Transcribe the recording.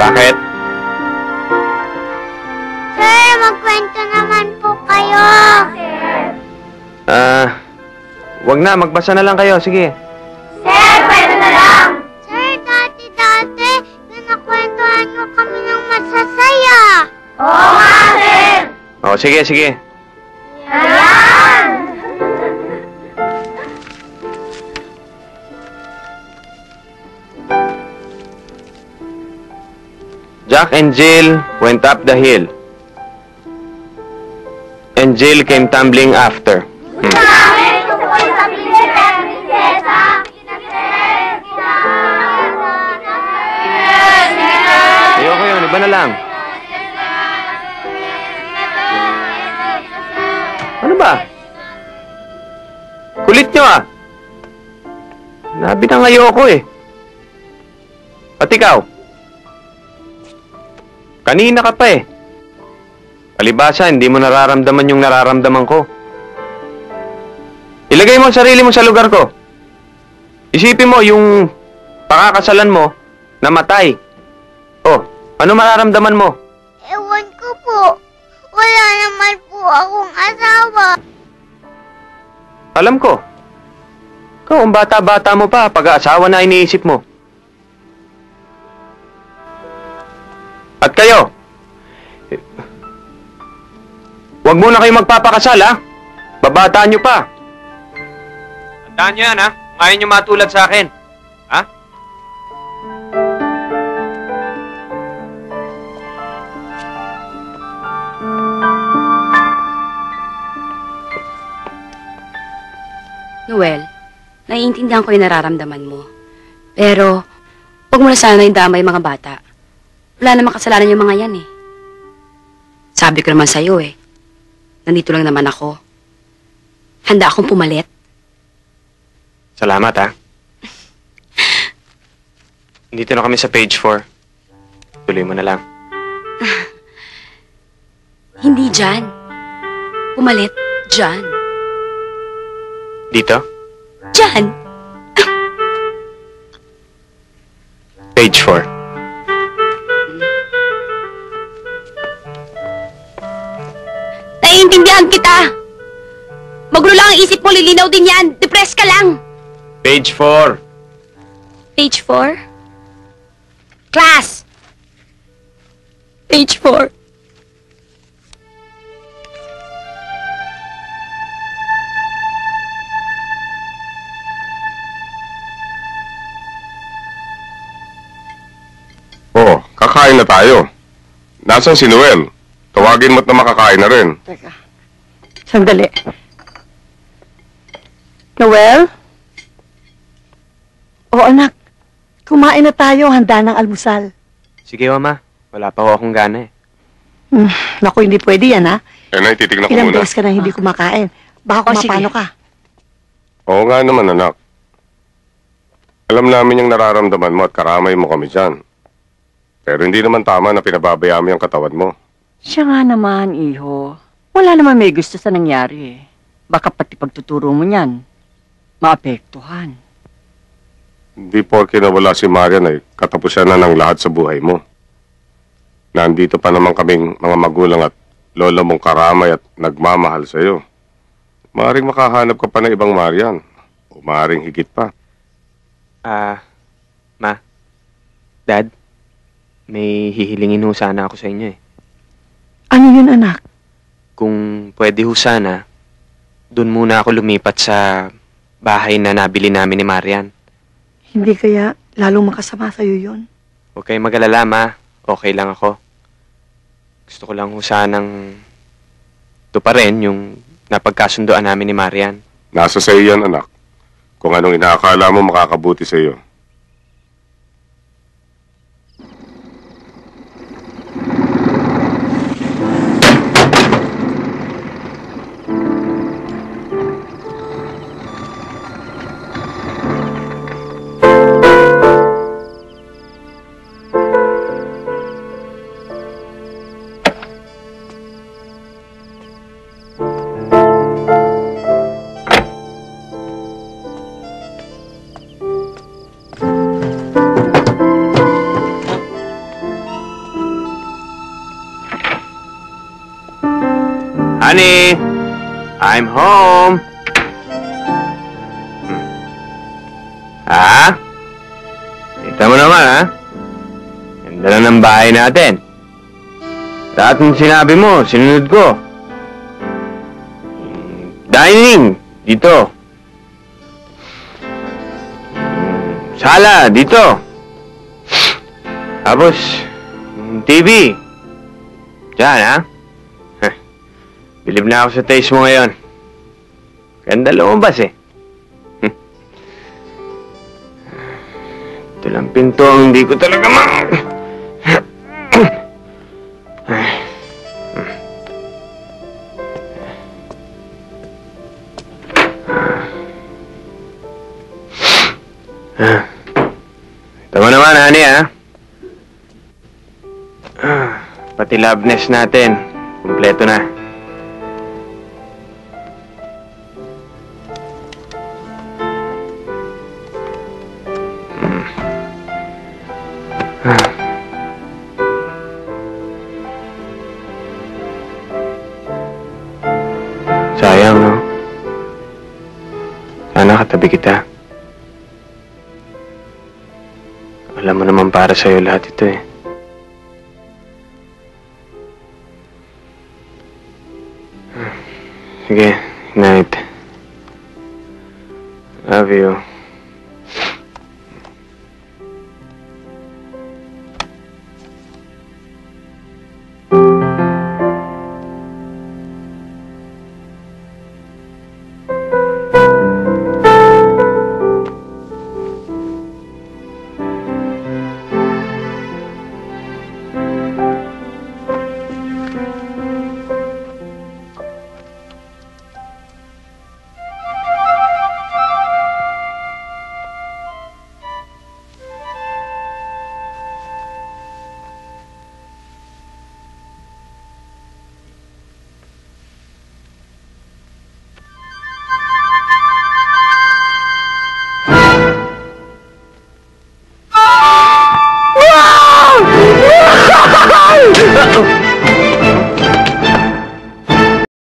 Bakit? Sir, magkwento naman po kayo. Wag na. Magbasa na lang kayo. Sige. Sir, kwento na lang. Sir, dati, pinakwentuhan mo kami ng masasaya. Oo nga, sir. Oh, sige, sige. Ayan! Jack and Jill went up the hill. And Jill came tumbling after. Ayoko yun. Iba na lang. Ano ba? Kulit nyo ah. Nabi na ayoko eh. At ikaw? Kanina ka pa eh. Palibasa, hindi mo nararamdaman yung nararamdaman ko. Ilagay mo ang sarili mo sa lugar ko. Isipin mo yung pakakasalan mo, namatay. Oh, ano mararamdaman mo? Ewan ko po. Wala naman po akong asawa. Alam ko. Ikaw, ang bata-bata mo pa, pag-aasawa na iniisip mo. At kayo, huwag muna kayo magpapakasal, ha? Babataan nyo pa. Tandaan nyo yan, ha? Ngayon nyo matulad sa akin. Ha? Noel, naiintindihan ko yung nararamdaman mo. Pero, huwag mo na sana indamay mga bata. Wala namang kasalanan yung mga yan eh. Sabi ko naman sa'yo eh. Nandito lang naman ako. Handa akong pumalit. Salamat, ha? Dito na kami sa page 4. Tuloy mo na lang. Hindi dyan. Pumalit dyan. Dito? Dyan! Page 4. Naiintindihan kita! Magulo lang ang isip mo, lilinaw din yan. Depressed ka lang. Page 4. Page 4? Class! Page 4. Oh, kakain na tayo. Nasaan si Noel? Tawagin mo't na makakain na rin. Teka. Sandali. Noel? O anak, kumain na tayo, handa ng almusal. Sige, Mama. Wala pa ho akong gana eh. Naku, hindi pwede yan, ha? Nay, titignan ko Ilang muna. beses ka na hindi kumakain. Baka kumapano ka. Oo nga naman, anak. Alam namin yung nararamdaman mo at karamay mo kami dyan. Pero hindi naman tama na pinababayaan mo yung katawan mo. Siya nga naman, iho. Wala naman may gusto sa nangyari, eh. Baka pati pagtuturo mo niyan, maapektuhan. Hindi porke nawala si Marian ay katapusan na ng lahat sa buhay mo. Nandito pa naman kaming mga magulang at lola mong karamay at nagmamahal sa'yo. Maaring makahanap ka pa ng ibang Marian. O maaring higit pa. Ma. Dad, may hihilingin ho sana ako sa inyo eh. Ano yun, anak? Kung pwede ho sana, dun muna ako lumipat sa bahay na nabili namin ni Marian. Hindi kaya lalong makasama sa'yo yun? Huwag kayong mag-alala, Ma. Okay lang ako. Gusto ko lang ho sanang ito pa rin yung napagkasundoan namin ni Marian. Nasa sa'yo yan, anak. Kung anong inaakala mo makakabuti sa'yo. Honey, I'm home. Ha? Kita mo naman, ha? Ganda na ng bahay natin. Lahat ng sinabi mo, sinunod ko. Dining, dito. Sala, dito. Tapos, TV. Diyan, ha? Bilib na ako sa taste mo ngayon. Ganda lumabas, eh. Ito lang pinto ang hindi ko talaga Ito mo naman, honey, ha? Pati loveness natin, kumpleto na. Sayang, no? Sana katabi kita. Alam mo naman para sa'yo lahat ito, eh. Sige, night. Love you.